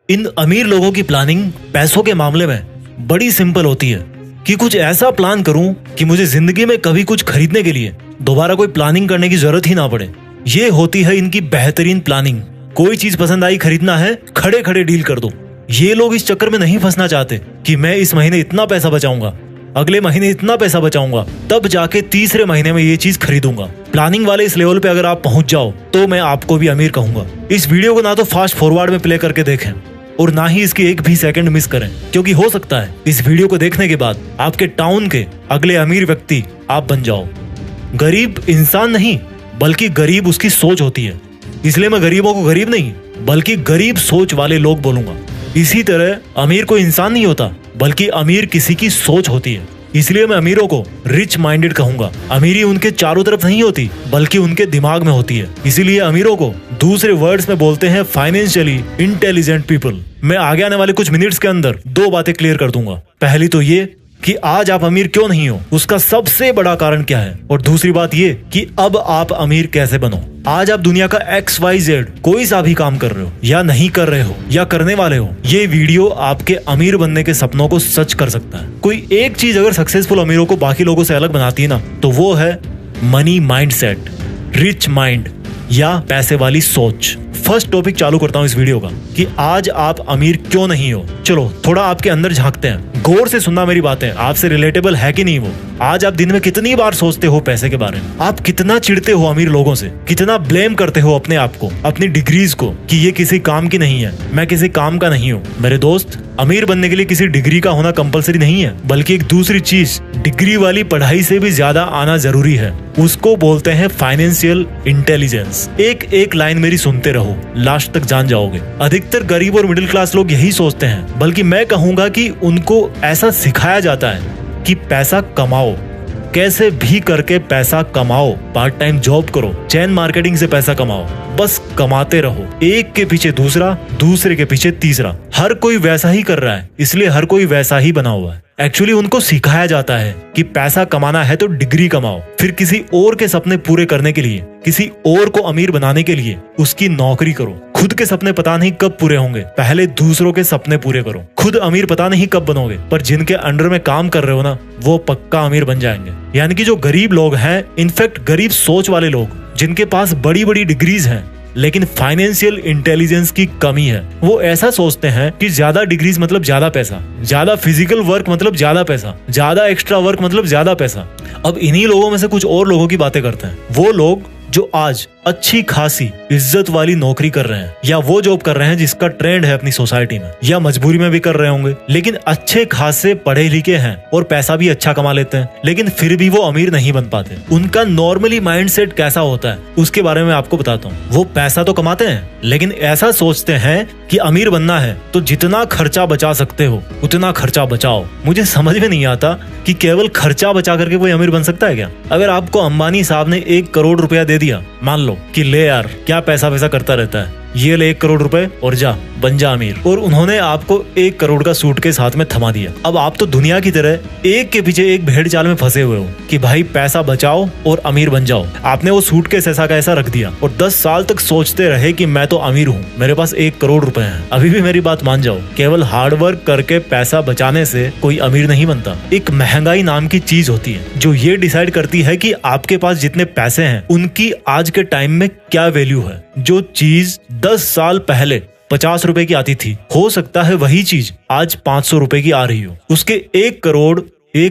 इन अमीर लोगों की प्लानिंग पैसों के मामले में बड़ी सिंपल होती है कि कुछ ऐसा प्लान करूं कि मुझे जिंदगी में कभी कुछ खरीदने के लिए दोबारा कोई प्लानिंग करने की जरूरत ही ना पड़े। ये होती है इनकी बेहतरीन प्लानिंग। कोई चीज पसंद आई, खरीदना है, खड़े खड़े डील कर दो। ये लोग इस चक्कर में नहीं फंसना चाहते कि मैं इस महीने इतना पैसा बचाऊंगा, अगले महीने इतना पैसा बचाऊंगा, तब जाके तीसरे महीने में ये चीज खरीदूंगा। प्लानिंग वाले इस लेवल पे अगर आप पहुंच जाओ तो मैं आपको भी अमीर कहूंगा। इस वीडियो को ना तो फास्ट फॉरवर्ड में प्ले करके देखें और ना ही इसकी एक भी सेकंड मिस करें, क्योंकि हो सकता है इस वीडियो को देखने के बाद आपके टाउन के अगले अमीर व्यक्ति आप बन जाओ। गरीब इंसान नहीं बल्कि गरीब उसकी सोच होती है, इसलिए मैं गरीबों को गरीब नहीं बल्कि गरीब सोच वाले लोग बोलूंगा। इसी तरह अमीर कोई इंसान नहीं होता बल्कि अमीर किसी की सोच होती है, इसलिए मैं अमीरों को रिच माइंडेड कहूंगा। अमीरी उनके चारों तरफ नहीं होती बल्कि उनके दिमाग में होती है, इसीलिए अमीरों को दूसरे वर्ड्स में बोलते हैं फाइनेंशियली इंटेलिजेंट पीपल। मैं आगे आने वाले कुछ मिनट्स के अंदर दो बातें क्लियर कर दूंगा। पहली तो ये कि आज आप अमीर क्यों नहीं हो, उसका सबसे बड़ा कारण क्या है, और दूसरी बात ये कि अब आप अमीर कैसे बनो। आज आप दुनिया का XYZ कोई सा भी काम कर रहे हो या नहीं कर रहे हो या करने वाले हो, ये वीडियो आपके अमीर बनने के सपनों को सच कर सकता है। कोई एक चीज अगर सक्सेसफुल अमीरों को बाकी लोगों से अलग बनाती है ना, तो वो है मनी माइंडसेट, रिच माइंड या पैसे वाली सोच। फर्स्ट टॉपिक चालू करता हूँ इस वीडियो का कि आज आप अमीर क्यों नहीं हो। चलो थोड़ा आपके अंदर झांकते हैं, गौर से सुनना मेरी बातें, आपसे रिलेटेबल है कि नहीं वो। आज आप दिन में कितनी बार सोचते हो पैसे के बारे में, आप कितना चिढ़ते हो अमीर लोगों से, कितना ब्लेम करते हो अपने आप को, अपनी डिग्रीज को कि ये किसी काम की नहीं है, मैं किसी काम का नहीं हूँ। मेरे दोस्त, अमीर बनने के लिए किसी डिग्री का होना कंपलसरी नहीं है, बल्कि एक दूसरी चीज डिग्री वाली पढ़ाई से भी ज्यादा आना जरूरी है। उसको बोलते हैं फाइनेंशियल इंटेलिजेंस। एक लाइन मेरी सुनते रहो, लास्ट तक जान जाओगे। अधिकतर गरीब और मिडिल क्लास लोग यही सोचते हैं, बल्कि मैं कहूंगा कि उनको ऐसा सिखाया जाता है कि पैसा कमाओ, कैसे भी करके पैसा कमाओ, पार्ट टाइम जॉब करो, चैन मार्केटिंग से पैसा कमाओ, बस कमाते रहो। एक के पीछे दूसरा, दूसरे के पीछे तीसरा। हर कोई वैसा ही कर रहा है, इसलिए हर कोई वैसा ही बना हुआ है। एक्चुअली उनको सिखाया जाता है कि पैसा कमाना है तो डिग्री कमाओ, फिर किसी और के सपने पूरे करने के लिए, किसी और को अमीर बनाने के लिए उसकी नौकरी करो। खुद के सपने पता नहीं कब पूरे होंगे, पहले दूसरों के सपने पूरे करो। खुद अमीर पता नहीं कब बनोगे, पर जिनके अंडर में काम कर रहे हो ना, वो पक्का अमीर बन जाएंगे। यानी कि जो गरीब लोग हैं, इनफैक्ट गरीब सोच वाले लोग, जिनके पास बड़ी बड़ी डिग्रीज हैं लेकिन फाइनेंशियल इंटेलिजेंस की कमी है, वो ऐसा सोचते हैं कि ज्यादा डिग्रीज मतलब ज्यादा पैसा, ज्यादा फिजिकल वर्क मतलब ज्यादा पैसा, ज्यादा एक्स्ट्रा वर्क मतलब ज्यादा पैसा। अब इन्हीं लोगों में से कुछ और लोगों की बातें करते हैं, वो लोग जो आज अच्छी खासी इज्जत वाली नौकरी कर रहे हैं या वो जॉब कर रहे हैं जिसका ट्रेंड है अपनी सोसाइटी में, या मजबूरी में भी कर रहे होंगे, लेकिन अच्छे खासे पढ़े लिखे हैं और पैसा भी अच्छा कमा लेते हैं, लेकिन फिर भी वो अमीर नहीं बन पाते। उनका नॉर्मली माइंडसेट कैसा होता है उसके बारे में आपको बताता हूँ। वो पैसा तो कमाते हैं लेकिन ऐसा सोचते हैं कि अमीर बनना है तो जितना खर्चा बचा सकते हो उतना खर्चा बचाओ। मुझे समझ में नहीं आता कि केवल खर्चा बचा करके कोई अमीर बन सकता है क्या? अगर आपको अंबानी साहब ने 1 करोड़ रुपया दे दिया, मान लो कि ले यार क्या पैसा वैसा करता रहता है, ये ले 1 करोड़ रुपए और जा बन जा अमीर, और उन्होंने आपको 1 करोड़ का सूटकेस हाथ में थमा दिया। अब आप तो दुनिया की तरह एक के पीछे एक भेड़ चाल में फंसे हुए हो कि भाई पैसा बचाओ और अमीर बन जाओ। आपने वो सूटकेस ऐसा का ऐसा रख दिया और 10 साल तक सोचते रहे कि मैं तो अमीर हूँ, मेरे पास 1 करोड़ रुपए हैं। अभी भी मेरी बात मान जाओ, केवल हार्डवर्क करके पैसा बचाने से कोई अमीर नहीं बनता। एक महंगाई नाम की चीज होती है जो ये डिसाइड करती है कि आपके पास जितने पैसे हैं उनकी आज के टाइम में क्या वैल्यू है। जो चीज 10 साल पहले 50 रुपए की आती थी, हो सकता है वही चीज आज 500 रुपए की आ रही हो। उसके 1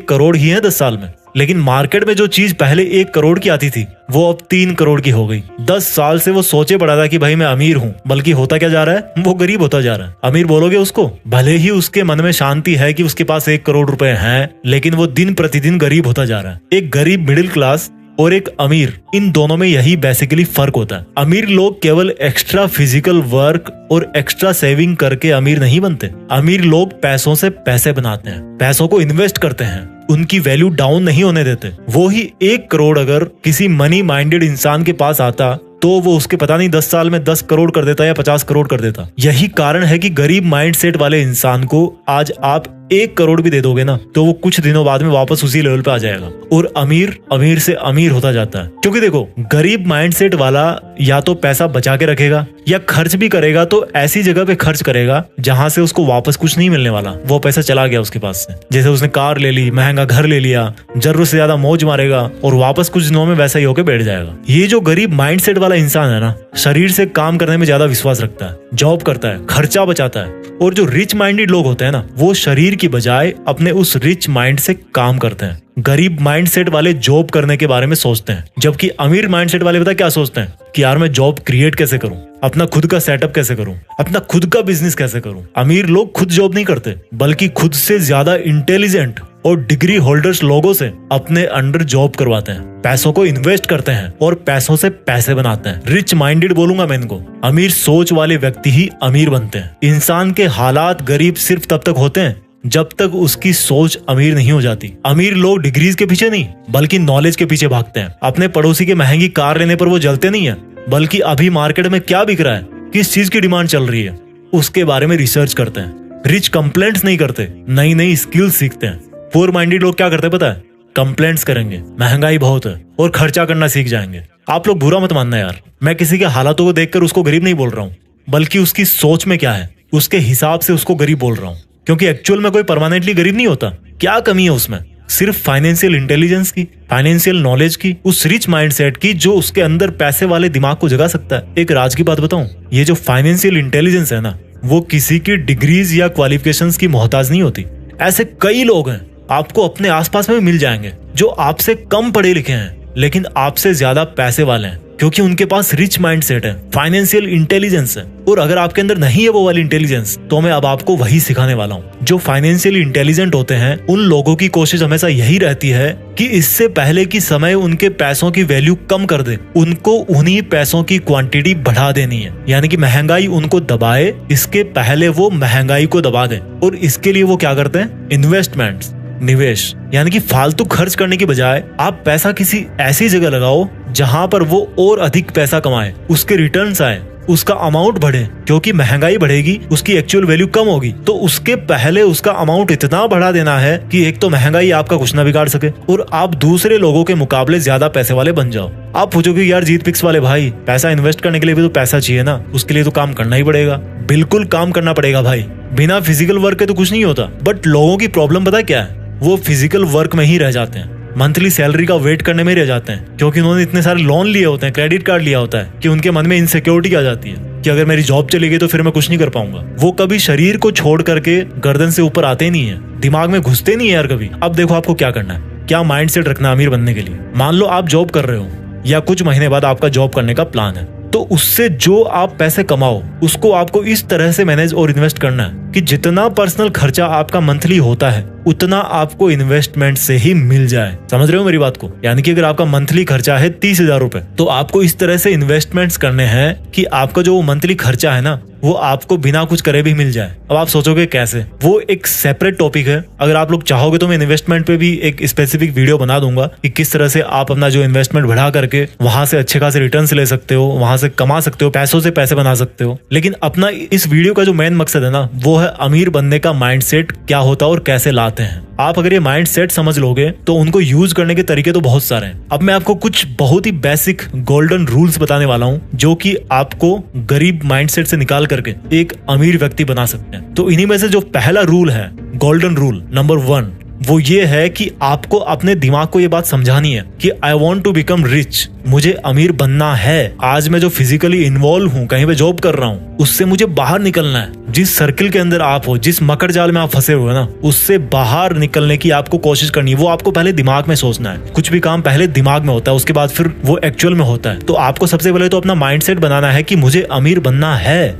करोड़ ही है 10 साल में, लेकिन मार्केट में जो चीज पहले 1 करोड़ की आती थी वो अब 3 करोड़ की हो गई। 10 साल से वो सोचे पड़ा था कि भाई मैं अमीर हूँ, बल्कि होता क्या जा रहा है, वो गरीब होता जा रहा है। अमीर बोलोगे उसको, भले ही उसके मन में शांति है कि उसके पास 1 करोड़ रुपए हैं, लेकिन वो दिन प्रतिदिन गरीब होता जा रहा है। एक गरीब मिडिल क्लास और एक अमीर, इन दोनों में यही बेसिकली फर्क होता है। अमीर लोग केवल एक्स्ट्रा फिजिकल वर्क और एक्स्ट्रा सेविंग करके अमीर नहीं बनते। अमीर लोग पैसों से पैसे बनाते हैं, पैसों को इन्वेस्ट करते हैं, उनकी वैल्यू डाउन नहीं होने देते। वो ही 1 करोड़ अगर किसी मनी माइंडेड इंसान के पास आता तो वो उसके पता नहीं 10 साल में 10 करोड़ कर देता या 50 करोड़ कर देता। यही कारण है कि गरीब माइंडसेट वाले इंसान को आज आप 1 करोड़ भी दे दोगे ना तो वो कुछ दिनों बाद में वापस उसी लेवल पे आ जाएगा और अमीर अमीर से अमीर होता जाता है। क्योंकि देखो, गरीब माइंडसेट वाला या तो पैसा बचा के रखेगा या खर्च भी करेगा तो ऐसी जगह पे खर्च करेगा जहां से उसको वापस कुछ नहीं मिलने वाला, वो पैसा चला गया उसके पास से। जैसे उसने कार ले ली, महंगा घर ले लिया, जरूरत से ज्यादा मौज मारेगा और वापस कुछ दिनों में वैसा ही होकर बैठ जाएगा। ये जो गरीब माइंडसेट वाला इंसान है ना, शरीर से काम करने में ज्यादा विश्वास रखता है, जॉब करता है, खर्चा बचाता है। और जो रिच माइंडेड लोग होते हैं ना, वो शरीर की बजाय अपने उस रिच माइंड से काम करते हैं। गरीब माइंडसेट वाले जॉब करने के बारे में सोचते हैं, जबकि अमीर माइंडसेट वाले पता क्या सोचते हैं कि यार मैं जॉब क्रिएट कैसे करूं, अपना खुद का सेटअप कैसे करूं, अपना खुद का बिजनेस कैसे करूं। अमीर लोग खुद जॉब नहीं करते, बल्कि खुद से ज्यादा इंटेलिजेंट और डिग्री होल्डर्स लोगों से अपने अंडर जॉब करवाते हैं, पैसों को इन्वेस्ट करते हैं और पैसों से पैसे बनाते हैं। रिच माइंडेड बोलूंगा मैं इनको। अमीर सोच वाले व्यक्ति ही अमीर बनते हैं। इंसान के हालात गरीब सिर्फ तब तक होते हैं जब तक उसकी सोच अमीर नहीं हो जाती। अमीर लोग डिग्रीज के पीछे नहीं बल्कि नॉलेज के पीछे भागते हैं। अपने पड़ोसी के महंगी कार लेने पर वो जलते नहीं है, बल्कि अभी मार्केट में क्या बिक रहा है, किस चीज की डिमांड चल रही है, उसके बारे में रिसर्च करते हैं। रिच कंप्लेंट्स नहीं करते, नई नई स्किल्स सीखते हैं। पुअर माइंडेड लोग क्या करते हैं पता है? कंप्लेंट्स करेंगे, महंगाई बहुत है और खर्चा करना सीख जाएंगे। आप लोग बुरा मत मानना यार, मैं किसी के हालातों को देखकर उसको गरीब नहीं बोल रहा हूँ, बल्कि उसकी सोच में क्या है उसके हिसाब से उसको गरीब बोल रहा हूँ। क्योंकि एक्चुअल में कोई परमानेंटली गरीब नहीं होता। क्या कमी है उसमें? सिर्फ फाइनेंशियल इंटेलिजेंस की, फाइनेंशियल नॉलेज की, उस रिच माइंडसेट की जो उसके अंदर पैसे वाले दिमाग को जगा सकता है। एक राज की बात बताऊं, ये जो फाइनेंशियल इंटेलिजेंस है ना, वो किसी की डिग्रीज या क्वालिफिकेशंस की मोहताज नहीं होती। ऐसे कई लोग हैं, आपको अपने आसपास में मिल जाएंगे, जो आपसे कम पढ़े लिखे हैं लेकिन आपसे ज्यादा पैसे वाले हैं, क्योंकि उनके पास रिच माइंडसेट है, फाइनेंशियल इंटेलिजेंस है। और अगर आपके अंदर नहीं है वो वाली इंटेलिजेंस, तो मैं अब आपको वही सिखाने वाला हूँ। जो फाइनेंशियली इंटेलिजेंट होते हैं, उन लोगों की कोशिश हमेशा यही रहती है कि इससे पहले कि समय उनके पैसों की वैल्यू कम कर दे, उनको उन्हीं पैसों की क्वांटिटी बढ़ा देनी है। यानी कि महंगाई उनको दबाए, इसके पहले वो महंगाई को दबा दे। और इसके लिए वो क्या करते हैं? इन्वेस्टमेंट्स, निवेश। यानी कि फालतू खर्च करने की बजाय आप पैसा किसी ऐसी जगह लगाओ जहां पर वो और अधिक पैसा कमाए, उसके रिटर्न्स आए, उसका अमाउंट बढ़े। क्योंकि महंगाई बढ़ेगी, उसकी एक्चुअल वैल्यू कम होगी, तो उसके पहले उसका अमाउंट इतना बढ़ा देना है कि एक तो महंगाई आपका कुछ ना बिगाड़ सके और आप दूसरे लोगों के मुकाबले ज्यादा पैसे वाले बन जाओ। आप पूछोगे यार जीत पिक्स वाले भाई, पैसा इन्वेस्ट करने के लिए भी तो पैसा चाहिए ना, उसके लिए तो काम करना ही पड़ेगा। बिल्कुल काम करना पड़ेगा भाई, बिना फिजिकल वर्क के तो कुछ नहीं होता। बट लोगों की प्रॉब्लम पता क्या है? वो फिजिकल वर्क में ही रह जाते हैं, मंथली सैलरी का वेट करने में रह जाते हैं, क्योंकि उन्होंने इतने सारे लोन लिए होते हैं, क्रेडिट कार्ड लिया होता है, कि उनके मन में इनसिक्योरिटी आ जाती है कि अगर मेरी जॉब चली गई तो फिर मैं कुछ नहीं कर पाऊंगा। वो कभी शरीर को छोड़ करके गर्दन से ऊपर आते नहीं है, दिमाग में घुसते नहीं है यार कभी। अब देखो आपको क्या करना है, क्या माइंडसेट रखना अमीर बनने के लिए। मान लो आप जॉब कर रहे हो या कुछ महीने बाद आपका जॉब करने का प्लान है, तो उससे जो आप पैसे कमाओ उसको आपको इस तरह से मैनेज और इन्वेस्ट करना है कि जितना पर्सनल खर्चा आपका मंथली होता है उतना आपको इन्वेस्टमेंट से ही मिल जाए। समझ रहे हो मेरी बात को? यानी कि अगर आपका मंथली खर्चा है 30,000 रुपए, तो आपको इस तरह से इन्वेस्टमेंट्स करने हैं कि आपका जो मंथली खर्चा है ना, वो आपको बिना कुछ करे भी मिल जाए। अब आप सोचोगे कैसे? वो एक सेपरेट टॉपिक है। अगर आप लोग चाहोगे तो मैं इन्वेस्टमेंट पे भी एक स्पेसिफिक वीडियो बना दूंगा कि किस तरह से आप अपना जो इन्वेस्टमेंट बढ़ा करके वहां से अच्छे खासे रिटर्न्स ले सकते हो, वहां से कमा सकते हो, पैसों से पैसे बना सकते हो। लेकिन अपना इस वीडियो का जो मेन मकसद है ना, वो है अमीर बनने का माइंडसेट क्या होता है और कैसे लाते हैं। आप अगर ये माइंडसेट समझ लोगे तो उनको यूज करने के तरीके तो बहुत सारे हैं। अब मैं आपको कुछ बहुत ही बेसिक गोल्डन रूल्स बताने वाला हूँ, जो कि आपको गरीब माइंडसेट से निकाल करके एक अमीर व्यक्ति बना सकते हैं। तो इन्हीं में से जो पहला रूल है, गोल्डन रूल नंबर 1, वो ये है कि आपको अपने दिमाग को ये बात समझानी है कि I want to become rich, मुझे अमीर बनना है। आज मैं जो फिजिकली इन्वॉल्व हूँ, कहीं पे जॉब कर रहा हूँ, उससे मुझे बाहर निकलना है। जिस सर्किल के अंदर आप हो, जिस मकर जाल में आप फंसे हुए ना, उससे बाहर निकलने की आपको कोशिश करनी है। वो आपको पहले दिमाग में सोचना है। कुछ भी काम पहले दिमाग में होता है, उसके बाद फिर वो एक्चुअल में होता है। तो आपको सबसे पहले तो अपना माइंडसेट बनाना है कि मुझे अमीर बनना है।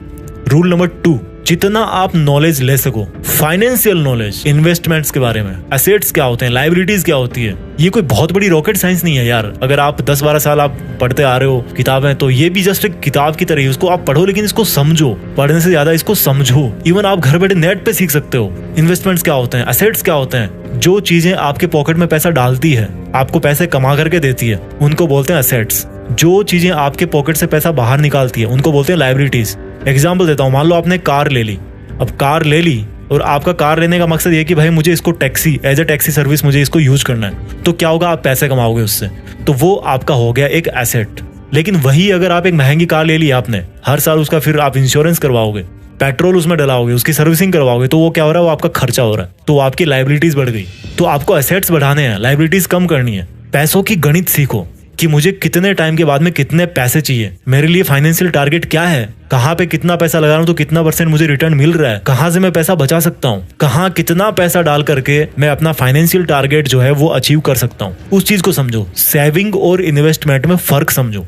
रूल नंबर 2, जितना आप नॉलेज ले सको, फाइनेंशियल नॉलेज, इन्वेस्टमेंट्स के बारे में, एसेट्स क्या होते हैं, लायबिलिटीज क्या होती है, ये कोई बहुत बड़ी रॉकेट साइंस नहीं है यार। अगर आप 10-12 साल आप पढ़ते आ रहे हो किताबें, तो ये भी जस्ट एक किताब की तरह ही, उसको आप पढ़ो लेकिन इसको समझो। पढ़ने से ज्यादा इसको समझो। इवन आप घर बैठे नेट पे सीख सकते हो इन्वेस्टमेंट्स क्या होते हैं, एसेट्स क्या होते हैं। जो चीजें आपके पॉकेट में पैसा डालती है, आपको पैसे कमा करके देती है, उनको बोलते हैं एसेट्स। जो चीजें आपके पॉकेट से पैसा बाहर निकालती है, उनको बोलते हैं लायबिलिटीज। एग्जाम्पल देता हूँ, मान लो आपने कार ले ली। अब कार ले ली और आपका कार लेने का मकसद ये कि भाई मुझे इसको taxi as a taxi service मुझे इसको यूज करना है, तो क्या होगा, आप पैसे कमाओगे उससे, तो वो आपका हो गया एक एसेट। लेकिन वही अगर आप एक महंगी कार ले ली आपने, हर साल उसका फिर आप इंश्योरेंस करवाओगे, पेट्रोल उसमें डलाओगे, उसकी सर्विसिंग करवाओगे, तो वो क्या हो रहा है, वो आपका खर्चा हो रहा है, तो आपकी लाइबिलिटीज बढ़ गई। तो आपको एसेट्स बढ़ाने हैं, लाइबिलिटीज कम करनी है। पैसों की गणित सीखो कि मुझे कितने टाइम के बाद में कितने पैसे चाहिए, मेरे लिए फाइनेंशियल टारगेट क्या है, कहाँ पे कितना पैसा लगा रहा हूँ तो कितना % मुझे रिटर्न मिल रहा है, कहाँ से मैं पैसा बचा सकता हूँ, कहाँ कितना पैसा डाल करके मैं अपना फाइनेंशियल टारगेट जो है वो अचीव कर सकता हूँ। उस चीज को समझो, सेविंग और इन्वेस्टमेंट में फर्क समझो।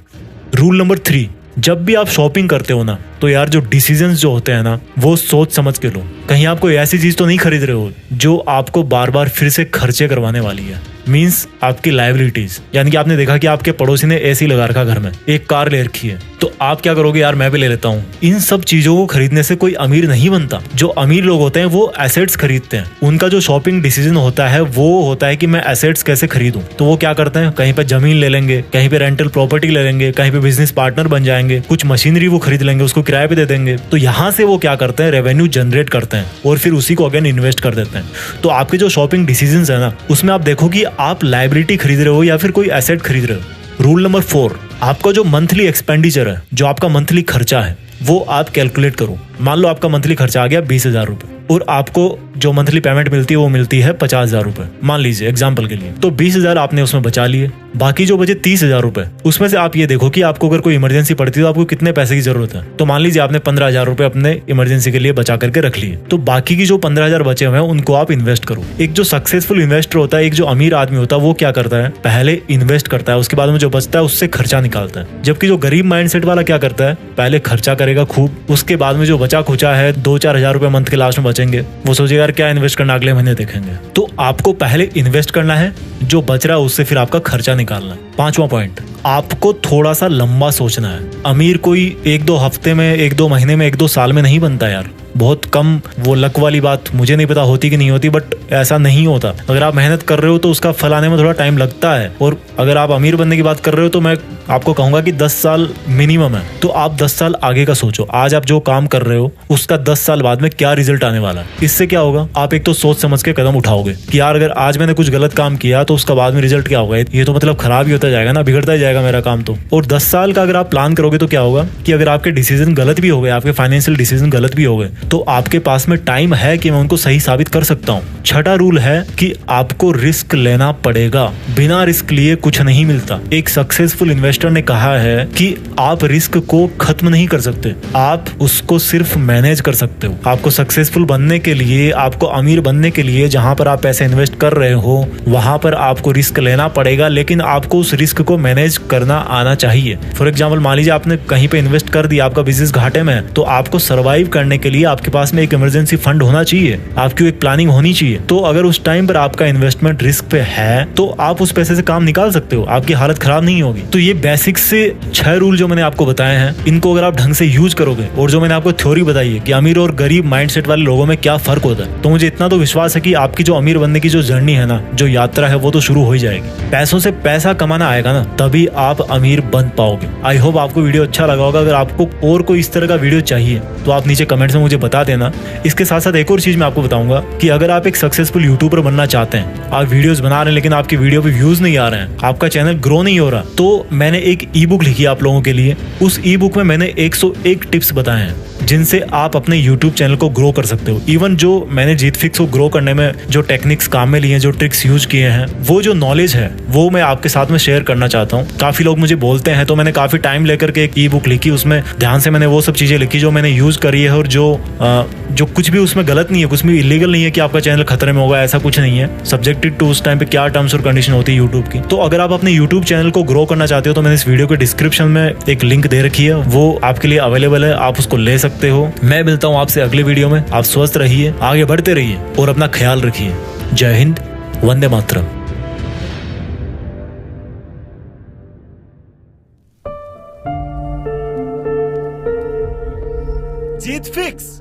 रूल नंबर 3, जब भी आप शॉपिंग करते हो ना, तो यार जो डिसीजंस जो होते हैं ना, वो सोच समझ के लो। कहीं आप कोई ऐसी चीज तो नहीं खरीद रहे हो जो आपको बार बार फिर से खर्चे करवाने वाली है। मींस आपकी लायबिलिटीज, यानी कि आपने देखा कि आपके पड़ोसी ने एसी लगा रखा घर में, एक कार ले रखी है, तो आप क्या करोगे, यार मैं भी ले लेता हूँ। इन सब चीजों को खरीदने से कोई अमीर नहीं बनता। जो अमीर लोग होते हैं वो एसेट्स खरीदते हैं। उनका जो शॉपिंग डिसीजन होता है वो होता है कि मैं एसेट्स कैसे खरीदूं। तो वो क्या करते हैं, कहीं पे जमीन ले लेंगे, कहीं पे रेंटल प्रॉपर्टी ले लेंगे, कहीं पे बिजनेस पार्टनर बन जाएंगे, कुछ मशीनरी वो खरीद लेंगे, उसको किराए पे दे देंगे। तो यहाँ से वो क्या करते हैं, रेवेन्यू जनरेट करते हैं और फिर उसी को अगेन इन्वेस्ट कर देते हैं। तो आपके जो शॉपिंग डिसीजंस है ना, उसमें आप देखो कि आप लायबिलिटी खरीद रहे हो या फिर कोई एसेट खरीद रहे हो। रूल नंबर 4, आपका जो मंथली एक्सपेंडिचर है, जो आपका मंथली खर्चा है, वो आप कैलकुलेट करो। मान लो आपका मंथली खर्चा आ गया 20,000 रुपए और आपको जो मंथली पेमेंट मिलती है वो मिलती है 50,000 रुपए, मान लीजिए एग्जाम्पल के लिए। तो 20,000 आपने उसमें बचा लिए, बाकी जो बचे 30,000 रुपए, उसमें से आप ये देखो कि आपको अगर कोई इमरजेंसी पड़ती है तो आपको कितने पैसे की जरूरत है। तो मान लीजिए आपने 15,000 रुपए अपने इमरजेंसी के लिए बचा करके रख लिए, तो बाकी की जो 15,000 बचे हुए हैं उनको आप इन्वेस्ट करो। एक जो सक्सेसफुल इन्वेस्टर होता है, एक जो अमीर आदमी होता है, वो क्या करता है, पहले इन्वेस्ट करता है, उसके बाद में जो बचता है उससे खर्चा निकालता है। जबकि जो गरीब माइंडसेट वाला क्या करता है, पहले खर्चा करेगा खूब, उसके बाद में जो बचा खुचा है 2-4 हजार रुपए मंथ के लास्ट में बचेंगे, वो सोचेगा यार क्या इन्वेस्ट करना, अगले महीने देखेंगे। तो आपको पहले इन्वेस्ट करना है, जो बच रहा है उससे फिर आपका खर्चा निकालना है। 5वां पॉइंट, आपको थोड़ा सा लंबा सोचना है। अमीर कोई 1-2 हफ्ते में, 1-2 महीने में, 1-2 साल में नहीं बनता यार। बहुत कम, वो लक वाली बात मुझे नहीं पता होती कि नहीं होती, बट ऐसा नहीं होता। अगर आप मेहनत कर रहे हो तो उसका फल आने में थोड़ा टाइम लगता है। और अगर आप अमीर बनने की बात कर रहे हो तो मैं आपको कहूंगा कि 10 साल मिनिमम है। तो आप 10 साल आगे का सोचो, आज आप जो काम कर रहे हो उसका 10 साल बाद में क्या रिजल्ट आने वाला है। इससे क्या होगा, आप एक तो सोच समझ के कदम उठाओगे कि यार अगर आज मैंने कुछ गलत काम किया तो उसका बाद में रिजल्ट क्या होगा, ये तो मतलब खराब ही होता जाएगा ना, बिगड़ता ही जाएगा मेरा काम तो। और 10 साल का अगर आप प्लान करोगे तो क्या होगा कि अगर आपके डिसीजन गलत भी हो गए, आपके फाइनेंशियल डिसीजन गलत भी हो गए, तो आपके पास में टाइम है कि मैं उनको सही साबित कर सकता हूँ। 6ठा रूल है कि आपको रिस्क लेना पड़ेगा, बिना रिस्क लिए कुछ नहीं मिलता। एक सक्सेसफुल इन्वेस्टर ने कहा है कि आप रिस्क को खत्म नहीं कर सकते, आप उसको सिर्फ मैनेज कर सकते हो। आपको सक्सेसफुल बनने के लिए, आपको अमीर बनने के लिए जहां पर आप पैसे इन्वेस्ट कर रहे हो वहां पर आपको रिस्क लेना पड़ेगा, लेकिन आपको उस रिस्क को मैनेज करना आना चाहिए। फॉर एग्जाम्पल, मान लीजिए आपने कहीं पे इन्वेस्ट कर दिया, आपका बिजनेस घाटे में है, तो आपको सर्वाइव करने के लिए आपके पास में एक इमरजेंसी फंड होना चाहिए, आपकी एक प्लानिंग होनी चाहिए। तो अगर उस टाइम पर आपका इन्वेस्टमेंट रिस्क पे है तो आप उस पैसे से काम निकाल सकते हो, आपकी हालत खराब नहीं होगी। तो ये बेसिक से 6 रूल जो मैंने आपको बताए हैं, इनको अगर आप ढंग से यूज करोगे, और जो मैंने आपको थ्योरी बताई है कि अमीर और गरीब माइंडसेट वाले लोगों में क्या फर्क होता है, तो मुझे इतना तो विश्वास है कि आपकी जो अमीर बनने की जो जर्नी है ना, जो यात्रा है, वो तो शुरू हो ही जाएगी। पैसों से पैसा कमाना आएगा ना, तभी आप अमीर बन पाओगे। आई होप आपको वीडियो अच्छा लगा होगा। अगर आपको और कोई इस तरह का वीडियो चाहिए तो आप नीचे कमेंट्स में मुझे बता देना। इसके साथ साथ एक और चीज मैं आपको बताऊंगा कि अगर आप एक सक्सेसफुल यूट्यूबर बनना चाहते हैं, आप वीडियोस बना रहे हैं लेकिन आपकी वीडियो पे व्यूज नहीं आ रहे हैं, आपका चैनल ग्रो नहीं हो रहा, तो मैंने एक ई बुक लिखी है आप लोगों के लिए। उस ई बुक में मैंने 101 टिप्स बताए हैं जिनसे आप अपने YouTube चैनल को ग्रो कर सकते हो। इवन जो मैंने जीत फिक्स को ग्रो करने में जो टेक्निक्स काम में लिए हैं, जो ट्रिक्स यूज किए हैं, वो जो नॉलेज है वो मैं आपके साथ में शेयर करना चाहता हूँ। काफी लोग मुझे बोलते हैं, तो मैंने काफी टाइम लेकर के एक ई बुक लिखी, उसमें ध्यान से मैंने वो सब चीजें लिखी जो मैंने यूज करी है, और जो कुछ भी उसमें गलत नहीं है, कुछ भी इलीगल नहीं है कि आपका चैनल खतरे में होगा, ऐसा कुछ नहीं है। सब्जेक्टेड टू उस टाइम पे क्या टर्म्स और कंडीशन होती है यूट्यूब की। तो अगर आप अपने यूट्यूब चैनल को ग्रो करना चाहते हो तो मैंने इस वीडियो के डिस्क्रिप्शन में एक लिंक दे रखी है, वो आपके लिए अवेलेबल है, आप उसको ले सकते हो। मैं मिलता हूँ आपसे अगले वीडियो में। आप स्वस्थ रहिए, आगे बढ़ते रहिए और अपना ख्याल रखिए। जय हिंद, वंदे मातरम। जीत फिक्स।